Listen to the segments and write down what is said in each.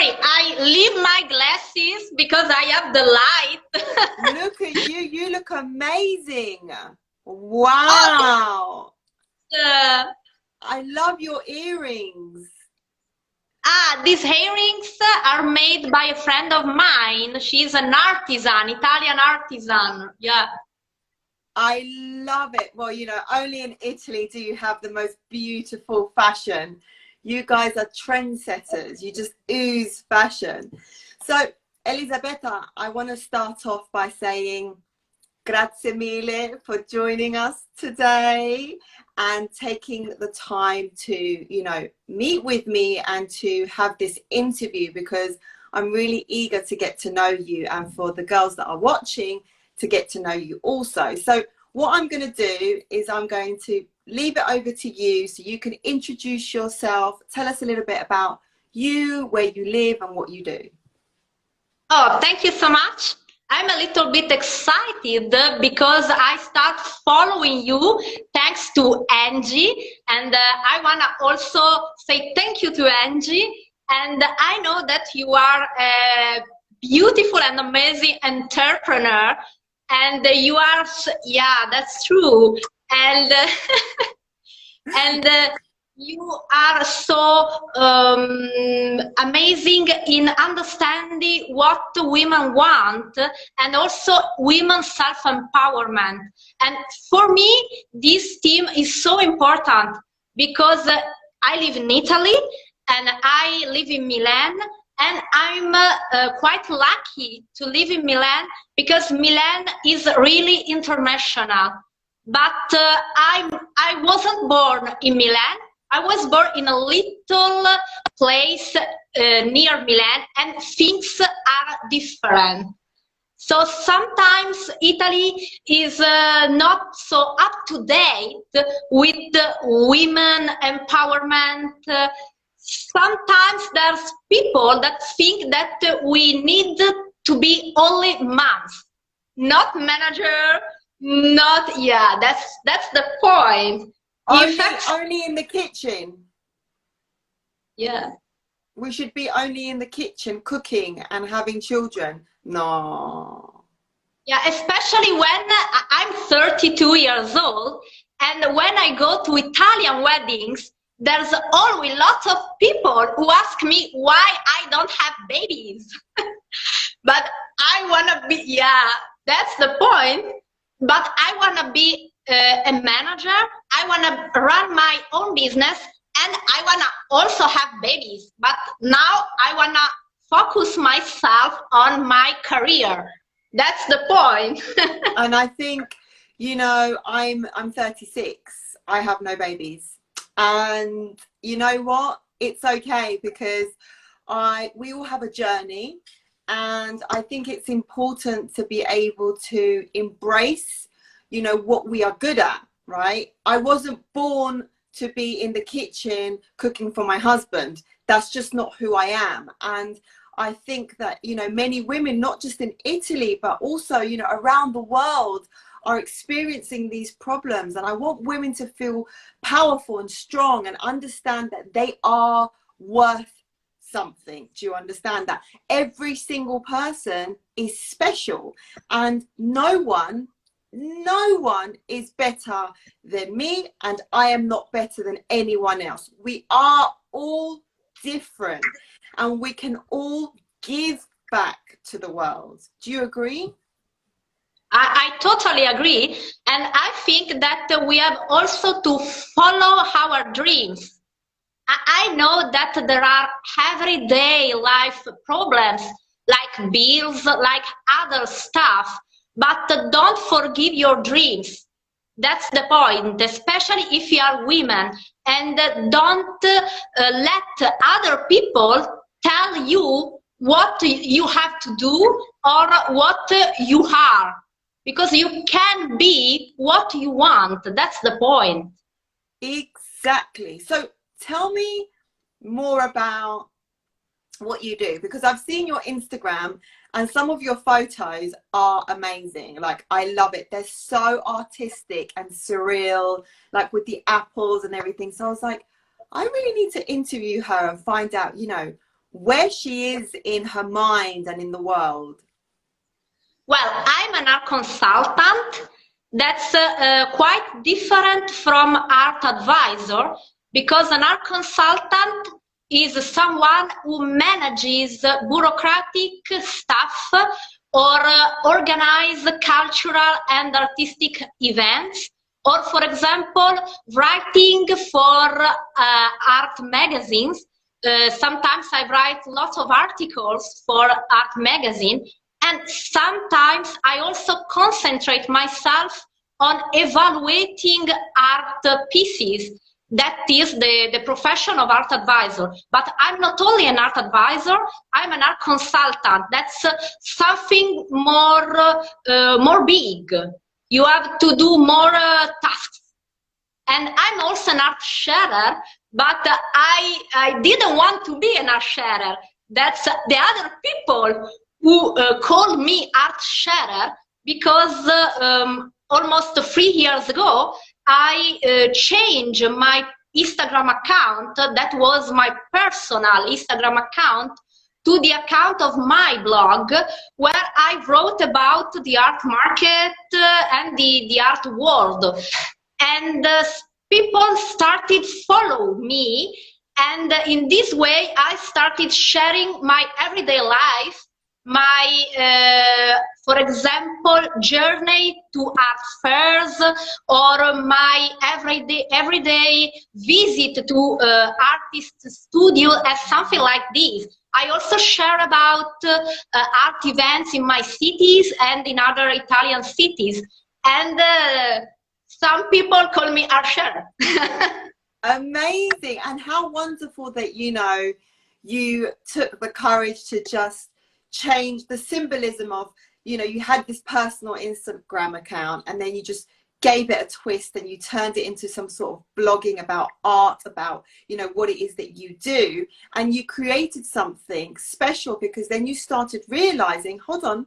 Sorry, I leave my glasses because I have the light. Look at you. You look amazing. Wow. uh, I love your earrings. these earrings are made by a friend of mine. She's an artisan, Italian artisan. Yeah. I love it. Well, you know, only in Italy do you have the most beautiful fashion. You guys are trendsetters. You just ooze fashion. So, Elisabetta, I want to start off by saying grazie mille for joining us today and taking the time to, you know, meet with me and to have this interview, because I'm really eager to get to know you, and for the girls that are watching to get to know you also. So what I'm going to do is I'm going to leave it over to you so you can introduce yourself, tell us a little bit about you, where you live and what you do. Oh, thank you so much. I'm a little bit excited because I start following you thanks to Angie, and I want to also say thank you to Angie. And I know that you are a beautiful and amazing entrepreneur, and you are, yeah, that's true. And and you are so amazing in understanding what women want, and also women's self-empowerment. And for me, this team is so important because I live in Italy and I live in Milan, and I'm quite lucky to live in Milan because Milan is really international. But I wasn't born in Milan. I was born in a little place near Milan, and things are different. So sometimes Italy is not so up to date with women empowerment. Sometimes there's people that think that we need to be only moms, not manager, not, yeah, that's the point. Only in the kitchen. Yeah. We should be only in the kitchen cooking and having children. No. Yeah, especially when I'm 32 years old, and when I go to Italian weddings, there's always lots of people who ask me why I don't have babies. But I want to be, yeah, that's the point. But I want to be a manager. I want to run my own business, and I want to also have babies. But now I want to focus myself on my career. That's the point. And I think, you know, I'm 36. I have no babies. And you know what? It's okay, because we all have a journey. And I think it's important to be able to embrace, you know, what we are good at, right? I wasn't born to be in the kitchen cooking for my husband. That's just not who I am. And I think that, you know, many women, not just in Italy, but also, you know, around the world, are experiencing these problems. And I want women to feel powerful and strong and understand that they are worth something. Do you understand that? Every single person is special, and no one is better than me, and I am not better than anyone else. We are all different, and we can all give back to the world. Do you agree? I totally agree. And I think that we have also to follow our dreams. I know that there are everyday life problems like bills, like other stuff, but don't forgive your dreams. That's the point, especially if you are women, and don't let other people tell you what you have to do or what you are, because you can be what you want. That's the point. Exactly. So tell me more about what you do, because I've seen your Instagram and some of your photos are amazing. Like, I love it. They're so artistic and surreal, like with the apples and everything. So I was like, I really need to interview her and find out, you know, where she is in her mind and in the world? Well, I'm an art consultant. That's quite different from art advisor, because an art consultant is someone who manages bureaucratic stuff or organize cultural and artistic events, or for example, writing for art magazines. Sometimes I write lots of articles for art magazine, and sometimes I also concentrate myself on evaluating art pieces. That is the profession of art advisor. But I'm not only an art advisor, I'm an art consultant. That's something more big. You have to do more tasks. And I'm also an art sharer, but I didn't want to be an art sharer. That's the other people who call me art sharer, because almost 3 years ago, I changed my Instagram account, that was my personal Instagram account, to the account of my blog, where I wrote about the art market and the art world. And people started follow me, and in this way I started sharing my everyday life, my for example journey to art fairs, or my everyday visit to artist studio, as something like this. I also share about art events in my cities and in other Italian cities, and some people call me art sharer. Amazing. And how wonderful that, you know, you took the courage to just change the symbolism of, you know, you had this personal Instagram account and then you just gave it a twist and you turned it into some sort of blogging about art, about, you know, what it is that you do, and you created something special, because then you started realizing, hold on,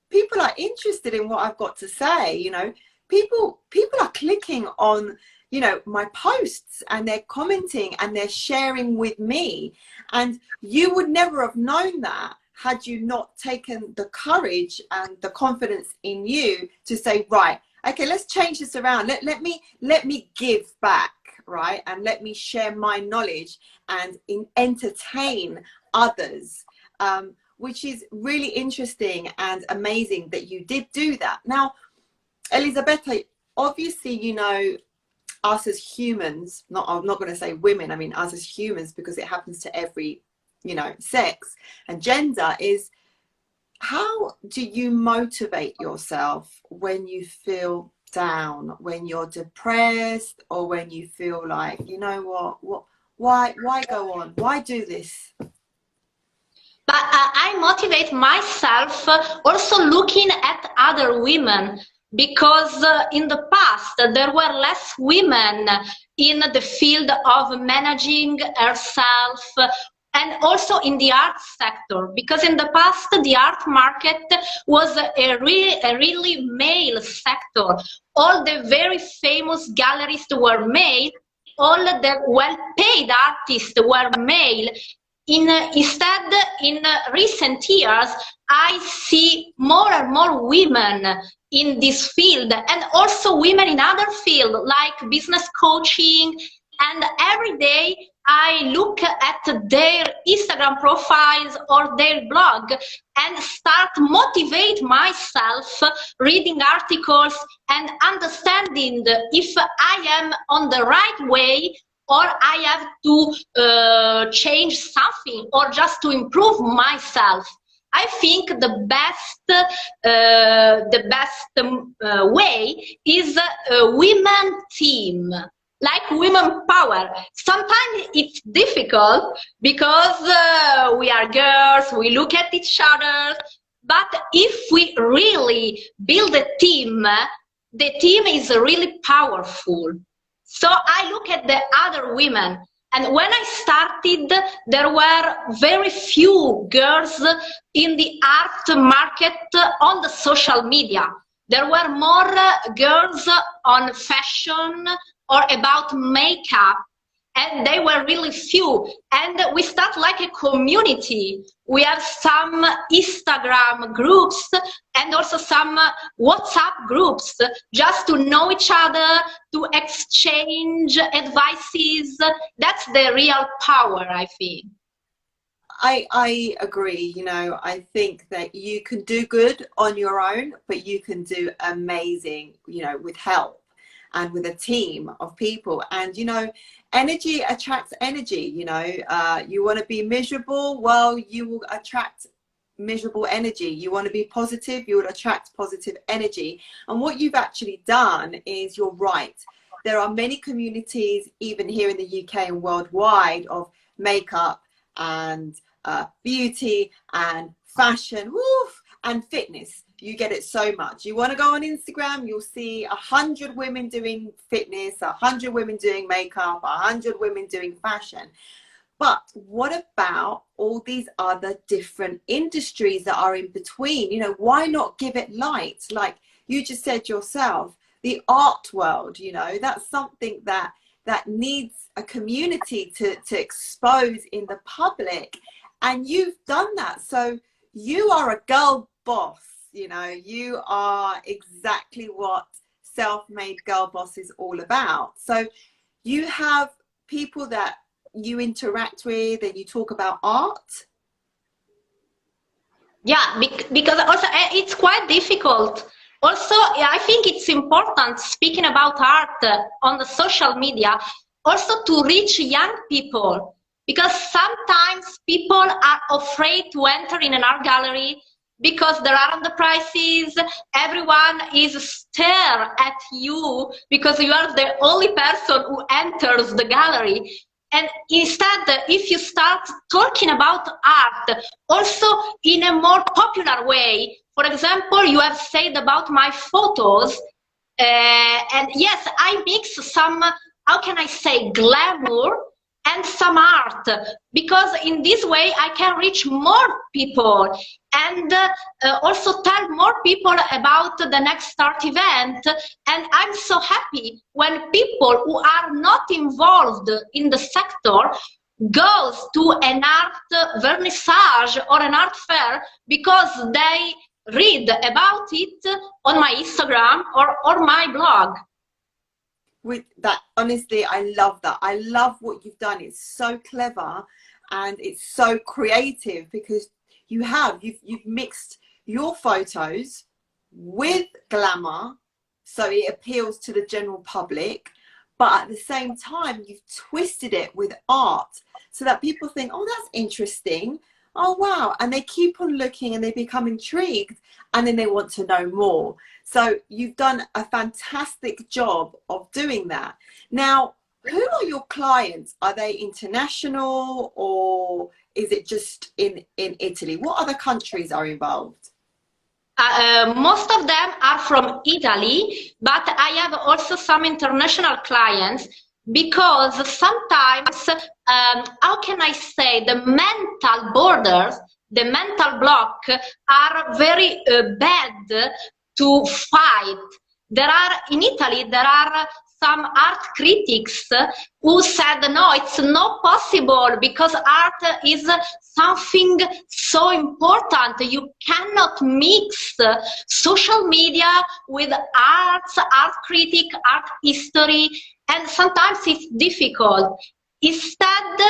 people are interested in what I've got to say. You know, people are clicking on, you know, my posts, and they're commenting and they're sharing with me, and you would never have known that had you not taken the courage and the confidence in you to say, right, okay, let's change this around. Let me give back, right? And let me share my knowledge and entertain others, which is really interesting and amazing that you did do that. Now, Elisabetta, obviously, you know, us as humans, I'm not going to say women, I mean us as humans, because it happens to every, you know, sex and gender, is how do you motivate yourself when you feel down, when you're depressed, or when you feel like, you know what, why go on? Why do this? But I motivate myself also looking at other women, because in the past there were less women in the field of managing herself, and also in the art sector, because in the past the art market was a really male sector. All the very famous gallerists were male, all the well-paid artists were male. Instead, in recent years, I see more and more women in this field, and also women in other fields like business coaching. And every day I look at their Instagram profiles or their blog and start motivate myself, reading articles and understanding if I am on the right way, or I have to change something, or just to improve myself. I think the best way is a women team, like women power. Sometimes it's difficult because we are girls, we look at each other, but if we really build a team, the team is really powerful. So I look at the other women, and when I started, there were very few girls in the art market on the social media. There were more girls on fashion or about makeup. and they were really few. And we start like a community. We have some Instagram groups and also some WhatsApp groups, just to know each other, to exchange advices. That's the real power, I think. I agree. You know, I think that you can do good on your own, but you can do amazing, you know, with help and with a team of people. And, you know, energy attracts energy. You know, you want to be miserable, well, you will attract miserable energy. You want to be positive, you will attract positive energy. And what you've actually done is, you're right. There are many communities, even here in the UK and worldwide, of makeup and beauty and fashion, woof, and fitness. You get it so much. You want to go on Instagram, you'll see 100 women doing fitness, 100 women doing makeup, 100 women doing fashion. But what about all these other different industries that are in between? You know, why not give it light? Like you just said yourself, the art world, you know, that's something that needs a community to expose in the public. And you've done that. So you are a girl boss, you know, you are exactly what self-made girl boss is all about. So you have people that you interact with and you talk about art. Yeah, because also it's quite difficult. Also, I think it's important, speaking about art on the social media, also to reach young people, because sometimes people are afraid to enter in an art gallery because there aren't the prices. Everyone is stare at you because you are the only person who enters the gallery. And instead, if you start talking about art also in a more popular way, for example, you have said about my photos, and yes, I mix some, how can I say, glamour and some art, because in this way I can reach more people and also tell more people about the next art event. And I'm so happy when people who are not involved in the sector goes to an art vernissage or an art fair because they read about it on my Instagram or my blog. With that, honestly, I love that. I love what you've done. It's so clever and it's so creative, because you've mixed your photos with glamour, so it appeals to the general public, but at the same time you've twisted it with art so that people think, oh, that's interesting, oh wow, and they keep on looking and they become intrigued, and then they want to know more. So you've done a fantastic job of doing that. Now, who are your clients? Are they international, or is it just in Italy? What other countries are involved? Most of them are from Italy, but I have also some international clients, because sometimes, how can I say, the mental borders, the mental block are very bad to fight. In Italy, there are some art critics who said, no, it's not possible because art is something so important. You cannot mix social media with arts, art critic, art history, and sometimes it's difficult. Instead,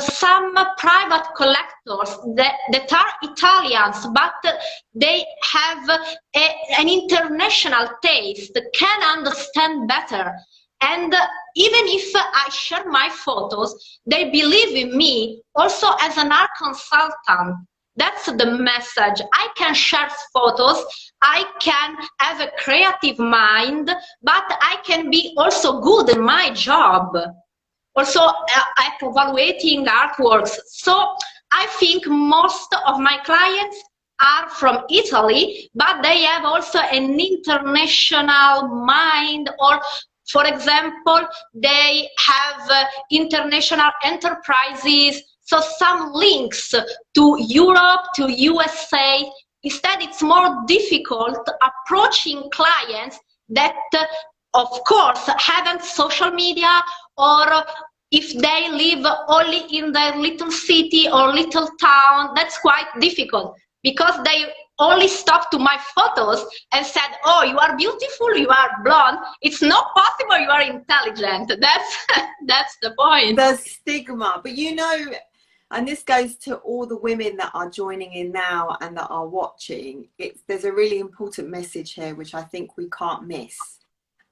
some private collectors that are Italians, but they have an international taste, can understand better. And even if I share my photos, they believe in me also as an art consultant. That's the message. I can share photos, I can have a creative mind, but I can be also good in my job. Also at evaluating artworks. So I think most of my clients are from Italy, but they have also an international mind, or for example, they have international enterprises, so some links to Europe, to USA. Instead, it's more difficult approaching clients that, of course, haven't social media or if they live only in their little city or little town, that's quite difficult, because they only stopped to my photos and said, oh, you are beautiful, you are blonde, it's not possible you are intelligent. That's the point. The stigma. But you know, and this goes to all the women that are joining in now and that are watching, there's a really important message here which I think we can't miss.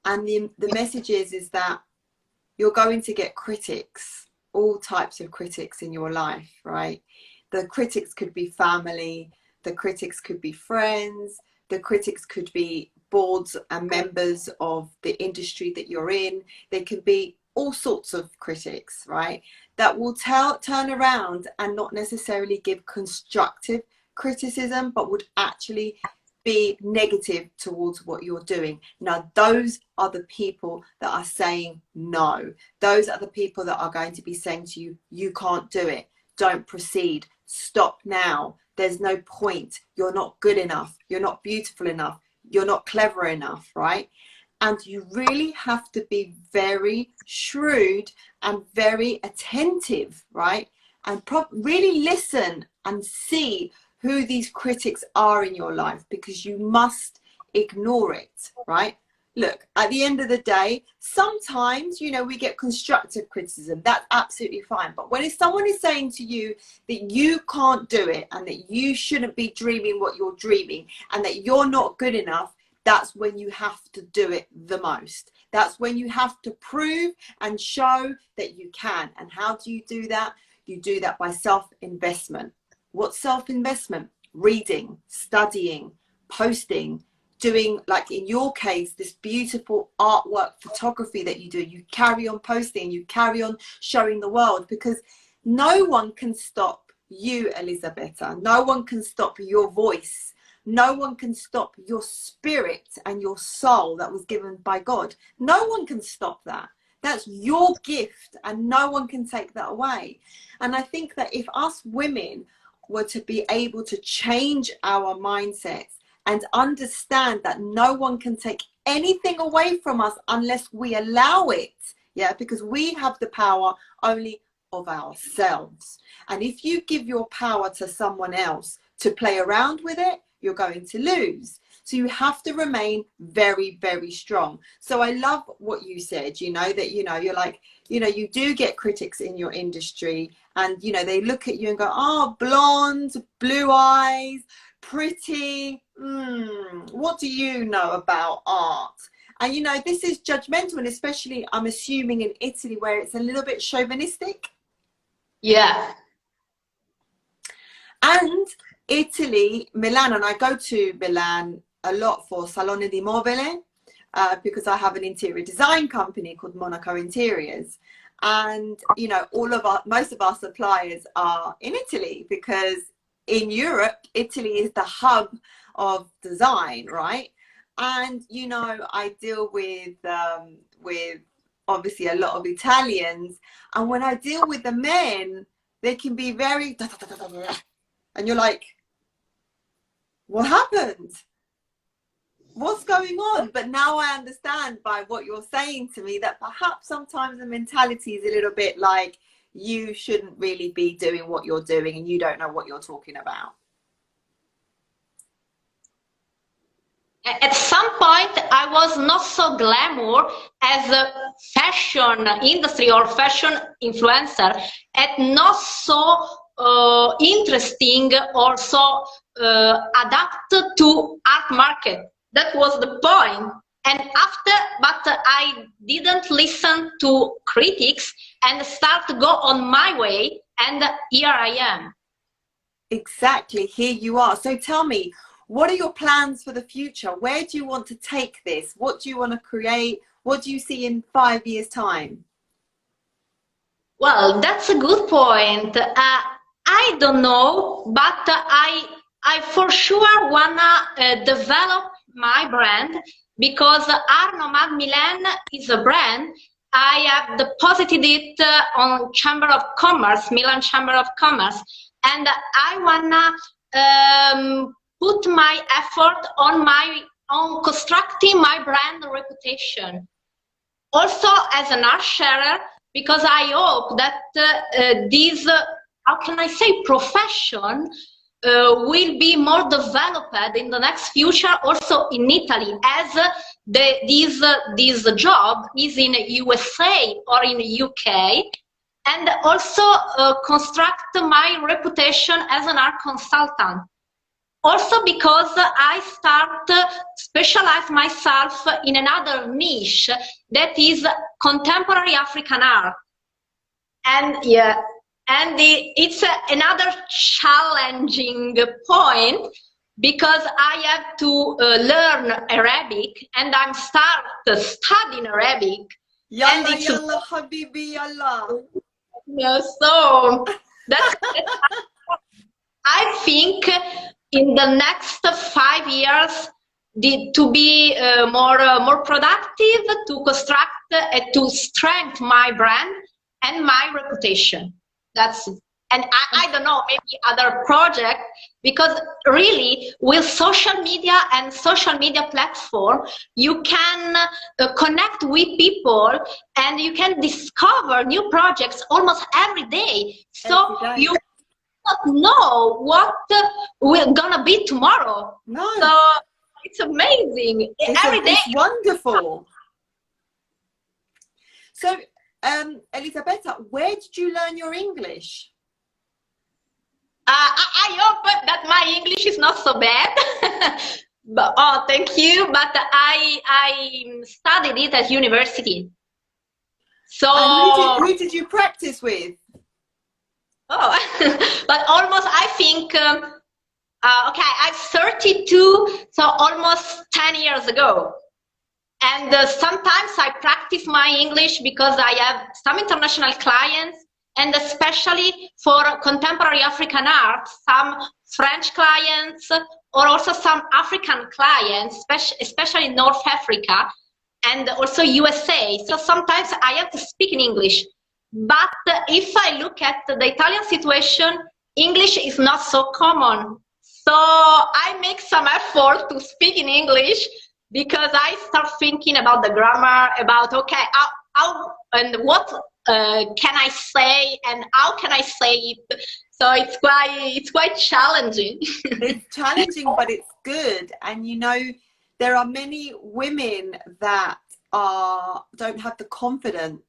And the message is that you're going to get critics, all types of critics in your life, right? The critics could be family, the critics could be friends, the critics could be boards and members of the industry that you're in. They can be all sorts of critics, right? That will turn around and not necessarily give constructive criticism, but would actually be negative towards what you're doing. Now, those are the people that are saying no. Those are the people that are going to be saying to you, you can't do it, don't proceed, stop now, there's no point, you're not good enough, you're not beautiful enough, you're not clever enough, right? And you really have to be very shrewd and very attentive, right? And really listen and see who these critics are in your life, because you must ignore it, right? Look, at the end of the day, sometimes, you know, we get constructive criticism. That's absolutely fine. But when someone is saying to you that you can't do it and that you shouldn't be dreaming what you're dreaming and that you're not good enough, that's when you have to do it the most. That's when you have to prove and show that you can. And how do you do that? You do that by self-investment. What's self-investment? Reading, studying, posting, doing, like in your case, this beautiful artwork photography that you do. You carry on posting, you carry on showing the world, because no one can stop you, Elisabetta. No one can stop your voice. No one can stop your spirit and your soul that was given by God. No one can stop that. That's your gift and no one can take that away. And I think that if us women were to be able to change our mindsets and understand that no one can take anything away from us unless we allow it, yeah, because we have the power only of ourselves. And if you give your power to someone else to play around with it, you're going to lose. So you have to remain very, very strong. So I love what you said, you know, that, you know, you're like, you know, you do get critics in your industry and, you know, they look at you and go, oh, blonde, blue eyes, pretty. What do you know about art? And, you know, this is judgmental, and especially I'm assuming in Italy where it's a little bit chauvinistic. Yeah. And Italy, Milan, and I go to Milan a lot for Salone di Mobile because I have an interior design company called Monaco Interiors. And, you know, most of our suppliers are in Italy, because in Europe, Italy is the hub of design, right? And, you know, I deal with obviously a lot of Italians. And when I deal with the men, they can be very, and you're like, what happened? What's going on? But now I understand by what you're saying to me that perhaps sometimes the mentality is a little bit like, you shouldn't really be doing what you're doing and you don't know what you're talking about. At some point, I was not so glamour as a fashion industry or fashion influencer, and not so interesting or so adapted to art market. That was the point. And but I didn't listen to critics and start to go on my way, and here I am. Exactly, here you are. So tell me, what are your plans for the future? Where do you want to take this? What do you want to create? What do you see in 5 years' time? Well, that's a good point. I don't know, but I for sure wanna develop my brand, because Art Nomad Milan is a brand. I have deposited it on Chamber of Commerce, Milan Chamber of Commerce, and I wanna put my effort on constructing my brand reputation. Also, as an art sharer, because I hope that this, how can I say, profession will be more developed in the next future, also in Italy, as this job is in USA or in UK, and also construct my reputation as an art consultant. Also because I start specialize myself in another niche that is contemporary African art. And yeah, and it's another challenging point because I have to learn Arabic, and I'm studying Arabic. Yalla, yalla, habibi, yalla. Yeah, so that's I think in the next 5 years, to be more productive, to construct and to strengthen my brand and my reputation. That's it. And I don't know, maybe other project, because really with social media and social media platform, you can connect with people and you can discover new projects almost every day. So you not know what we're gonna be tomorrow. No. So it's amazing. Every day. It's wonderful. So, Elisabetta, where did you learn your English? I hope that my English is not so bad. But, oh, thank you. But I studied it at university. So. And who did you practice with? Oh, but almost, I think, okay, I'm 32, so almost 10 years ago. And sometimes I practice my English because I have some international clients, and especially for contemporary African art, some French clients, or also some African clients, especially North Africa, and also USA. So sometimes I have to speak in English. But if I look at the Italian situation, English is not so common. So I make some effort to speak in English because I start thinking about the grammar, about, okay, how and what can I say and how can I say it? So it's quite challenging. It's challenging, but it's good. And you know, there are many women that don't have the confidence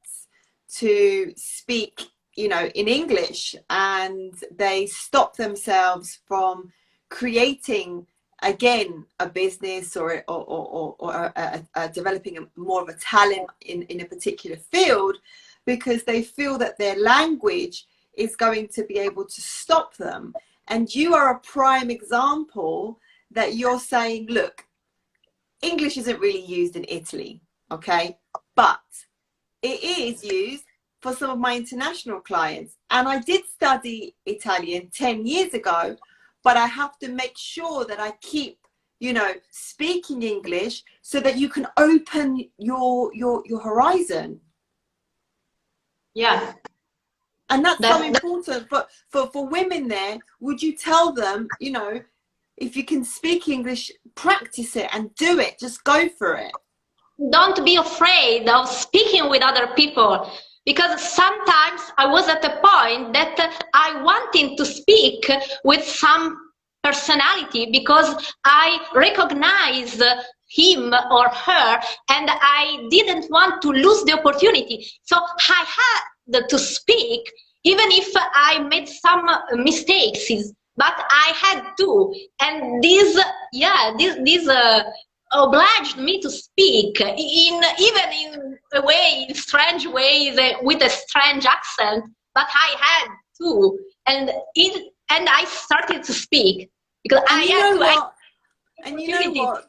to speak, you know, in English, and they stop themselves from creating again a business or developing more of a talent in a particular field, because they feel that their language is going to be able to stop them. And you are a prime example that you're saying, look, English isn't really used in Italy, okay, but it is used for some of my international clients. And I did study Italian 10 years ago, but I have to make sure that I keep, you know, speaking English so that you can open your horizon. Yeah. And that's so important. But for women there, would you tell them, you know, if you can speak English, practice it and do it, just go for it. Don't be afraid of speaking with other people, because sometimes I was at a point that I wanted to speak with some personality because I recognize him or her, and I didn't want to lose the opportunity. So I had to speak, even if I made some mistakes, but I had to. And this obliged me to speak even in a way, in strange ways, with a strange accent, but I had to, and I started to speak because and I you had know to. What? And you know what?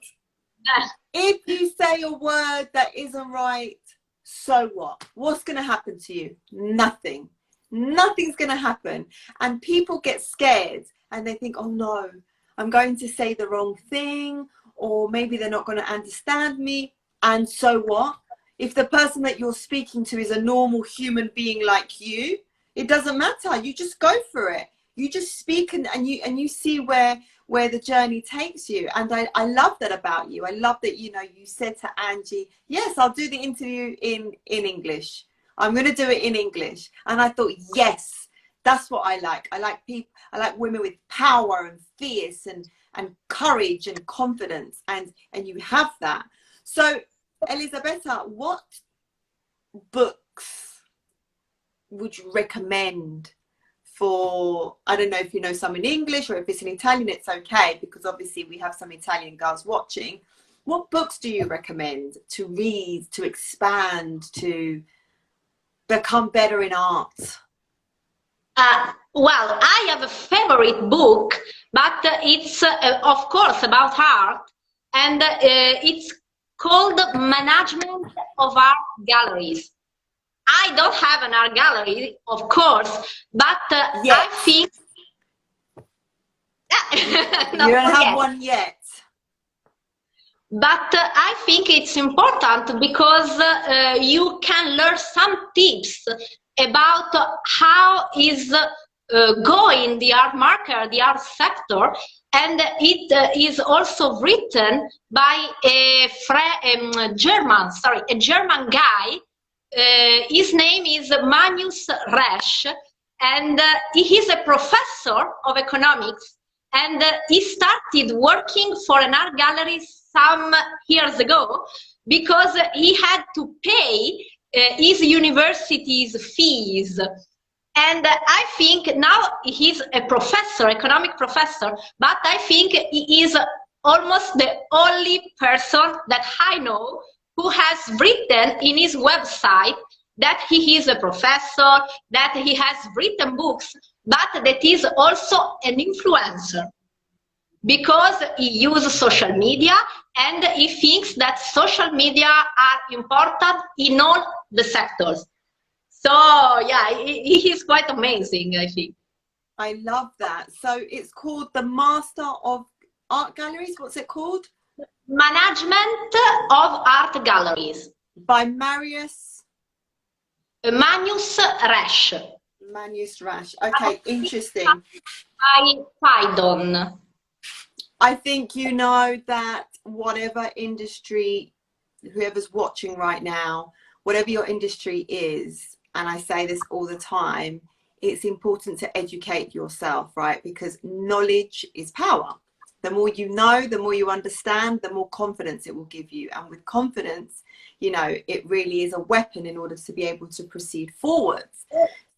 If you say a word that isn't right, so what? What's going to happen to you? Nothing. Nothing's going to happen. And people get scared and they think, oh no, I'm going to say the wrong thing, or maybe they're not going to understand me. And so what? If the person that you're speaking to is a normal human being like you, it doesn't matter. You just go for it. You just speak and you see where the journey takes you. And I love that about you. I love that, you know, you said to Angie, yes, I'll do the interview in English. I'm going to do it in English. And I thought, yes, that's what I like. I like people, I like women with power and fierce and courage and confidence. And you have that. So Elisabetta, what books would you recommend for, I don't know if you know some in English or if it's in Italian, it's okay, because obviously we have some Italian girls watching. What books do you recommend to read, to expand, to become better in art? Well, I have a favorite book, but it's of course about art, and it's called Management of Art Galleries. I don't have an art gallery, of course, but yes. I think you don't have one yet. But I think it's important because you can learn some tips about how is going the art market, the art sector, and it is also written by a German guy. His name is Magnus Resch, and he is a professor of economics, and he started working for an art gallery some years ago because he had to pay his university's fees. And I think now he's a professor, economic professor, but I think he is almost the only person that I know who has written in his website that he is a professor, that he has written books, but that he is also an influencer, because he uses social media and he thinks that social media are important in all the sectors. So yeah, he is quite amazing, I think. I love that. So it's called The Master of Art Galleries. What's it called? Management of Art Galleries. By Magnus Resch. Magnus Resch. Okay, interesting. By Python. I think you know that whatever industry, whoever's watching right now, whatever your industry is, and I say this all the time, it's important to educate yourself, right? Because knowledge is power. The more you know, the more you understand, the more confidence it will give you. And with confidence, you know, it really is a weapon in order to be able to proceed forwards.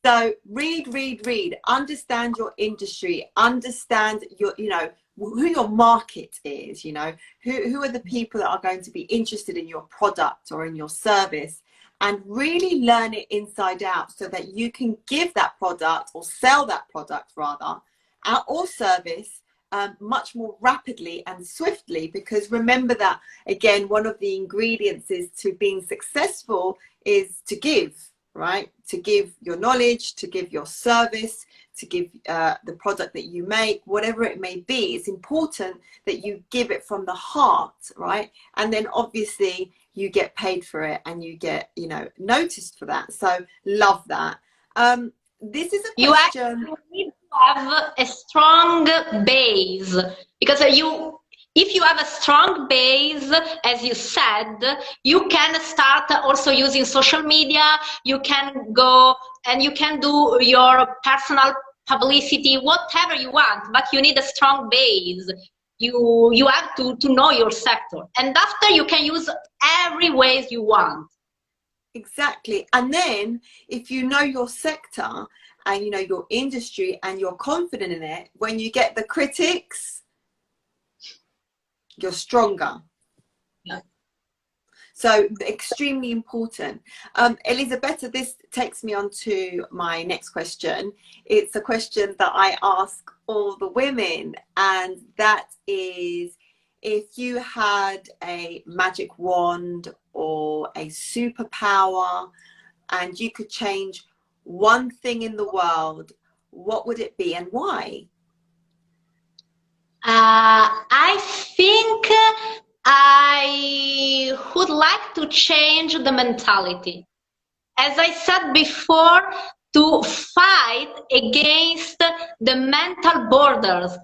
So read, understand your industry, understand your, you know, who your market is, you know, who are the people that are going to be interested in your product or in your service, and really learn it inside out so that you can give that product or sell that product rather, or service much more rapidly and swiftly. Because remember that, again, one of the ingredients is to being successful is to give, right? To give your knowledge, to give your service, to give the product that you make, whatever it may be. It's important that you give it from the heart, right? And then obviously you get paid for it and you get, you know, noticed for that. So love that. This is a question. You need to have a strong base, because if you have a strong base, as you said, you can start also using social media. You can go and you can do your personal publicity, whatever you want, but you need a strong base. You have to know your sector, and after you can use every way you want. Exactly. And then if you know your sector and you know your industry and you're confident in it, when you get the critics, you're stronger. Yeah. So extremely important. Elisabetta, this takes me on to my next question. It's a question that I ask all the women, and that is, if you had a magic wand or a superpower and you could change one thing in the world, what would it be and why? I think I would like to change the mentality. As I said before, to fight against the mental borders,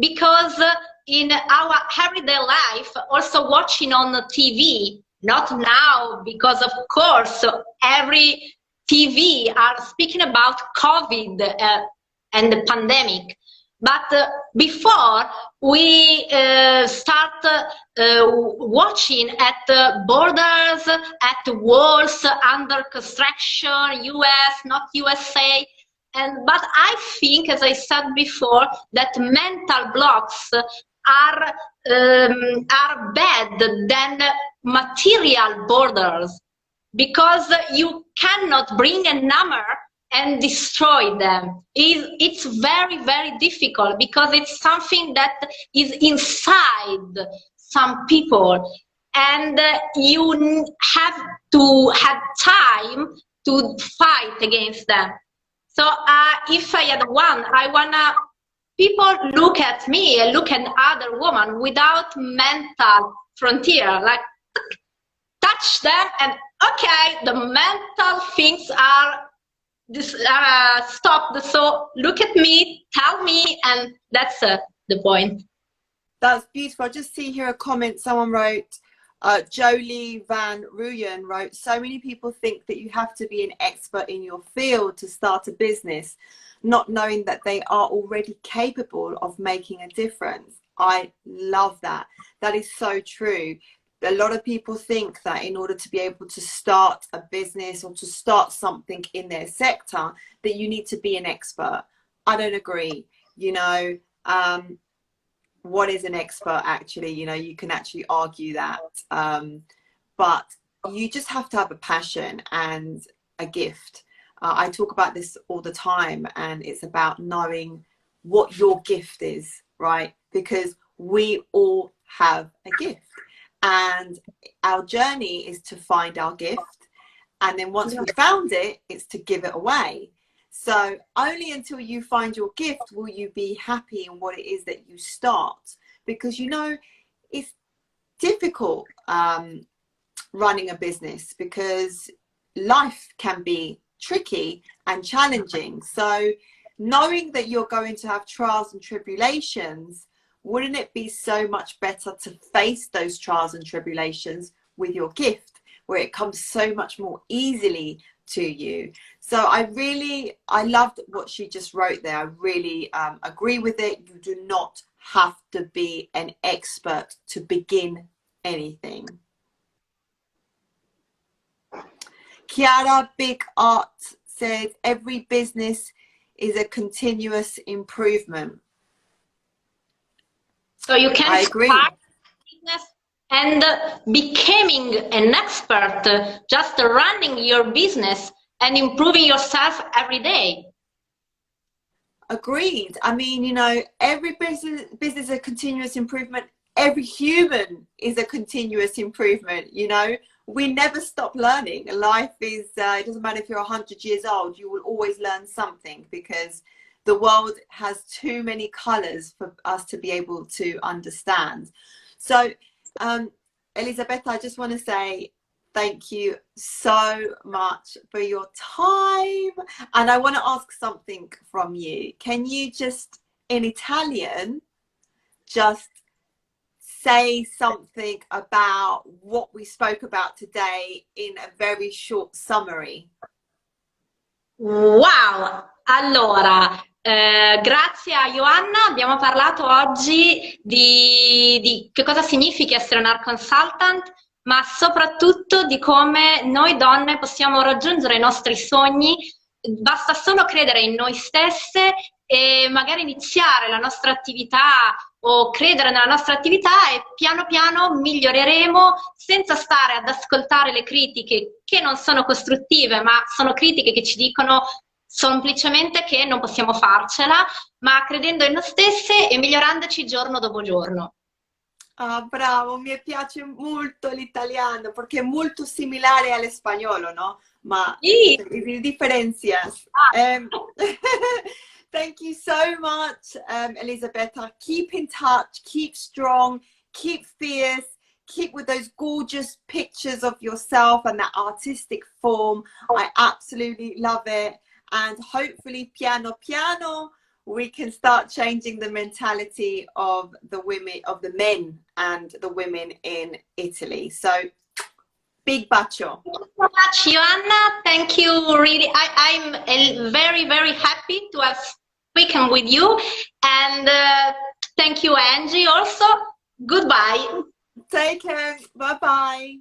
because in our everyday life, also watching on TV, not now, because of course every TV are speaking about COVID and the pandemic. But before we start watching at the borders, at the walls under construction, US, not USA. But I think, as I said before, that mental blocks are bad than material borders, because you cannot bring a hammer and destroy them. It's very, very difficult, because it's something that is inside some people, and you have to have time to fight against them. So if I had one, I wanna people look at me and look at other women without mental frontier, like touch them and okay, the mental things are stopped. So look at me, tell me, and that's the point. That's beautiful. I just see here a comment someone wrote. Jolie Van Ruyen wrote, so many people think that you have to be an expert in your field to start a business, not knowing that they are already capable of making a difference. I love that. That is so true. A lot of people think that in order to be able to start a business or to start something in their sector, that you need to be an expert. I don't agree. You know, what is an expert actually? You know, you can actually argue that, but you just have to have a passion and a gift. I talk about this all the time, and it's about knowing what your gift is, right? Because we all have a gift, and our journey is to find our gift, and then once we found it, it's to give it away. So only until you find your gift will you be happy in what it is that you start, because you know it's difficult running a business, because life can be tricky and challenging. So knowing that you're going to have trials and tribulations, wouldn't it be so much better to face those trials and tribulations with your gift, where it comes so much more easily to you? So I loved what she just wrote there. I really agree with it. You do not have to be an expert to begin anything. Chiara Big Art says every business is a continuous improvement. So you can agree. start business and becoming an expert, just running your business and improving yourself every day. Agreed. I mean, you know, every business is a continuous improvement. Every human is a continuous improvement. You know, we never stop learning. Life is, it doesn't matter if you're 100 years old, you will always learn something, because the world has too many colors for us to be able to understand. So, Elisabetta, I just want to say thank you so much for your time. And I want to ask something from you. Can you just, in Italian, just say something about what we spoke about today in a very short summary? Wow! Allora, grazie a Joanna, abbiamo parlato oggi di che cosa significa essere un art consultant, ma soprattutto di come noi donne possiamo raggiungere i nostri sogni. Basta solo credere in noi stesse e magari iniziare la nostra attività o credere nella nostra attività, e piano piano miglioreremo senza stare ad ascoltare le critiche che non sono costruttive, ma sono critiche che ci dicono semplicemente che non possiamo farcela, ma credendo in noi stesse e migliorandoci giorno dopo giorno. Ah, bravo, mi piace molto l'italiano perché è molto similare all'espagnolo, no? Ma Sì. differenzias. Thank you so much, Elisabetta. Keep in touch, keep strong, keep fierce, keep with those gorgeous pictures of yourself and that artistic form. I absolutely love it. And hopefully, piano piano, we can start changing the mentality of the women, of the men and the women in Italy. So Big bacio. Thank you so much, Joanna. Thank you. Really, I'm very, very happy to have spoken with you. And thank you, Angie, also. Goodbye. Take care. Bye bye.